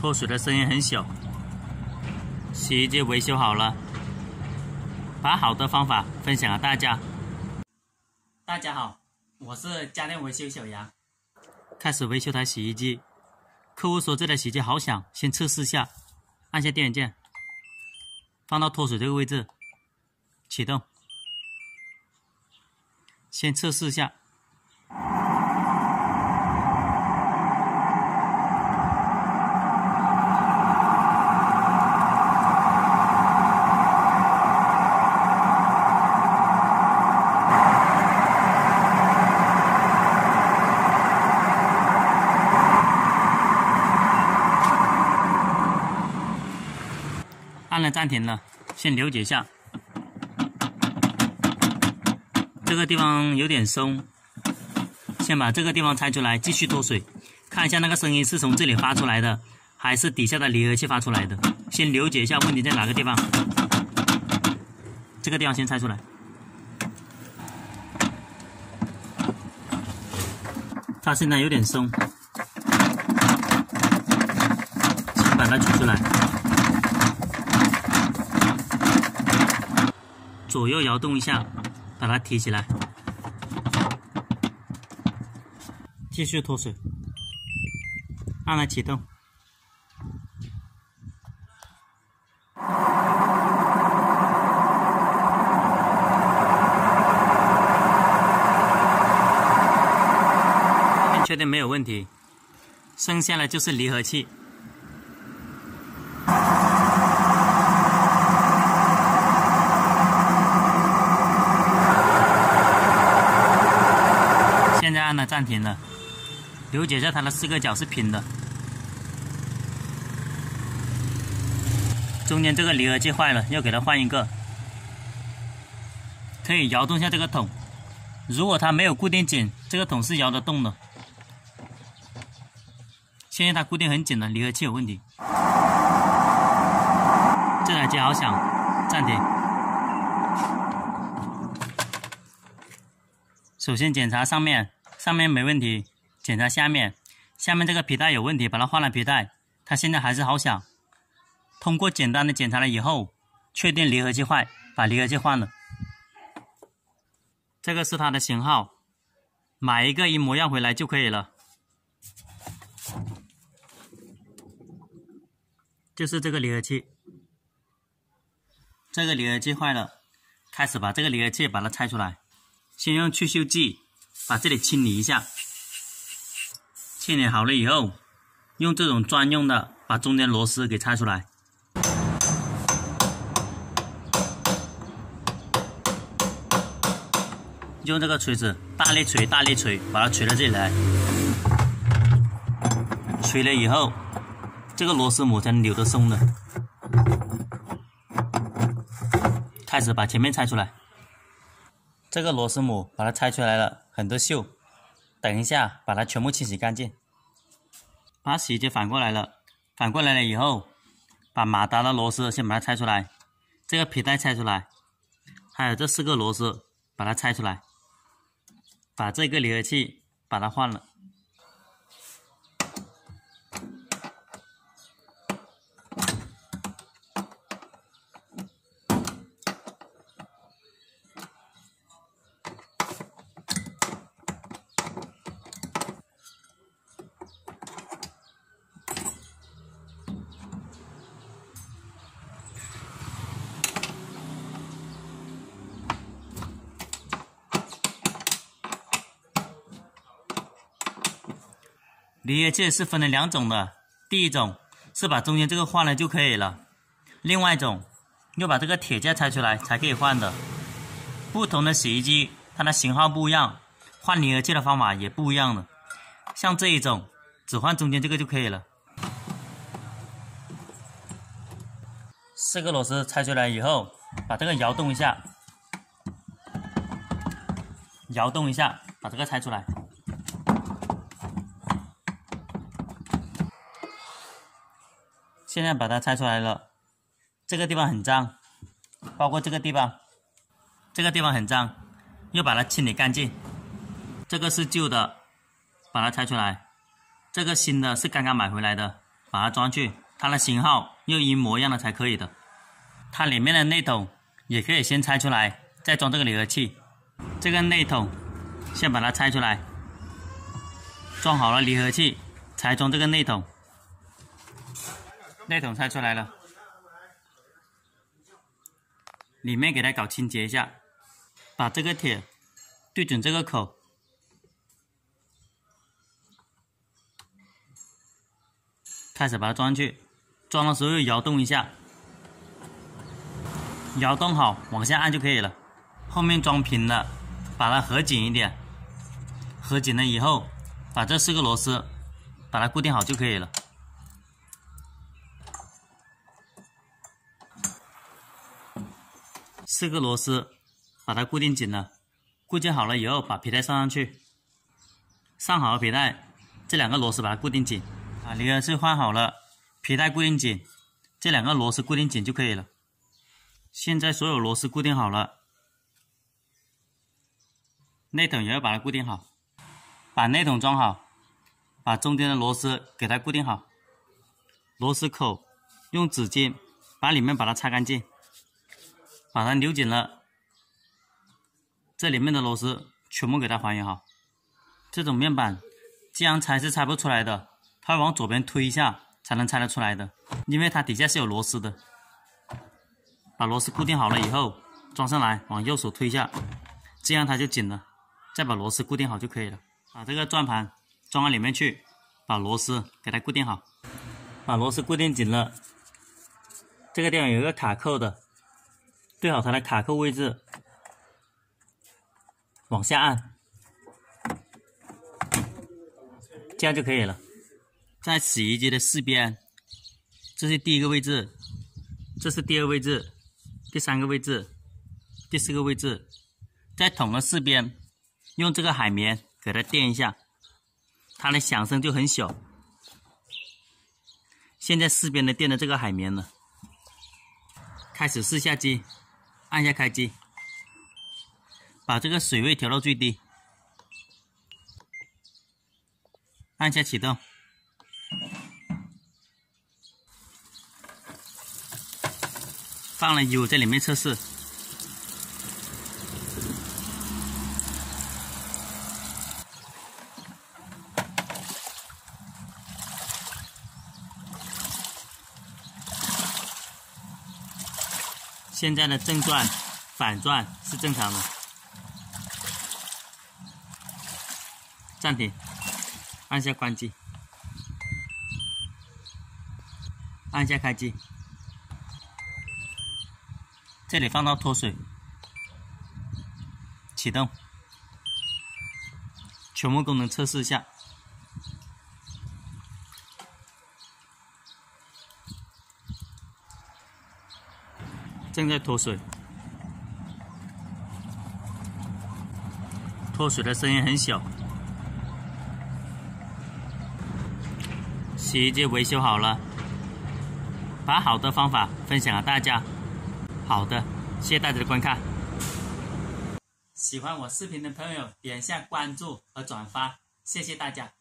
脱水的声音很小。洗衣机维修好了，把好的方法分享给大家。大家好，我是家电维修小杨。开始维修台洗衣机，客户说这台洗衣机好响，先测试一下。按下电源键，放到脱水这个位置，启动。先测试一下。按了暂停了，先了解一下，这个地方有点松，先把这个地方拆出来，继续脱水，看一下那个声音是从这里发出来的，还是底下的离合器发出来的。先了解一下问题在哪个地方，这个地方先拆出来，它现在有点松，先把它取出来。左右摇动一下，把它提起来，继续脱水，按了启动。确定没有问题，剩下的就是离合器。现在按了暂停了，了解一下它的4个角是平的，中间这个离合器坏了，要给它换一个。可以摇动一下这个筒，如果它没有固定紧，这个筒是摇得动的。现在它固定很紧了，离合器有问题。这台机好响，暂停。首先检查上面没问题，检查下面这个皮带有问题，把它换了皮带，它现在还是好响。通过简单的检查了以后，确定离合器坏，把离合器换了。这个是它的型号，买一个一模一样回来就可以了。就是这个离合器，这个离合器坏了，开始把这个离合器把它拆出来。先用去锈剂把这里清理一下，清理好了以后，用这种专用的把中间螺丝给拆出来。用这个锤子大力锤，把它锤到这里来。锤了以后，这个螺丝母才能扭得松的。开始把前面拆出来。这个螺丝母把它拆出来了，很多锈，等一下把它全部清洗干净。把洗衣机反过来了，以后，把马达的螺丝先把它拆出来，这个皮带拆出来，还有这4个螺丝把它拆出来，把这个离合器把它换了。离合器是分了2种的，第一种是把中间这个换了就可以了，另外一种要把这个铁架拆出来才可以换的。不同的洗衣机它的型号不一样，换离合器的方法也不一样的。像这一种只换中间这个就可以了。4个螺丝拆出来以后，把这个摇动一下，把这个拆出来。现在把它拆出来了，这个地方很脏，包括这个地方很脏，要把它清理干净。这个是旧的，把它拆出来，这个新的是刚刚买回来的，把它装去，它的型号又一模一样的才可以的。它里面的内筒也可以先拆出来，再装这个离合器。这个内筒先把它拆出来，装好了离合器才装这个内筒。内筒拆出来了，里面给它搞清洁一下，把这个铁对准这个口，开始把它装进去。装的时候又摇动一下，摇动好往下按就可以了。后面装平了，把它合紧一点，合紧了以后，把这4个螺丝把它固定好就可以了。4个螺丝把它固定紧了，固定好了以后，把皮带上上去，上好了皮带，这2个螺丝把它固定紧，把离合器换好了，皮带固定紧，这2个螺丝固定紧就可以了。现在所有螺丝固定好了，内筒也要把它固定好，把内筒装好，把中间的螺丝给它固定好，螺丝口用纸巾把里面把它擦干净，把它扭紧了，这里面的螺丝全部给它还原好。这种面板这样拆是拆不出来的，它往左边推一下才能拆得出来的，因为它底下是有螺丝的。把螺丝固定好了以后，装上来往右手推一下，这样它就紧了，再把螺丝固定好就可以了。把这个转盘装到里面去，把螺丝给它固定好。把螺丝固定紧了，这个地方有一个卡扣的，对好它的卡扣位置，往下按，这样就可以了。在洗衣机的4边，这是第1个位置，这是第2个位置，第3个位置，第4个位置。在桶的4边，用这个海绵给它垫一下，它的响声就很小。现在4边都垫了这个海绵了，开始试下机，按下开机，把这个水位调到最低，按下启动，放了油在里面测试。现在的正转、反转是正常的。暂停，按下关机，按下开机。这里放到脱水，启动，全部功能测试一下。正在脱水，脱水的声音很小。洗衣机维修好了，把好的方法分享给大家。好的，谢谢大家的观看。喜欢我视频的朋友，点一下关注和转发，谢谢大家。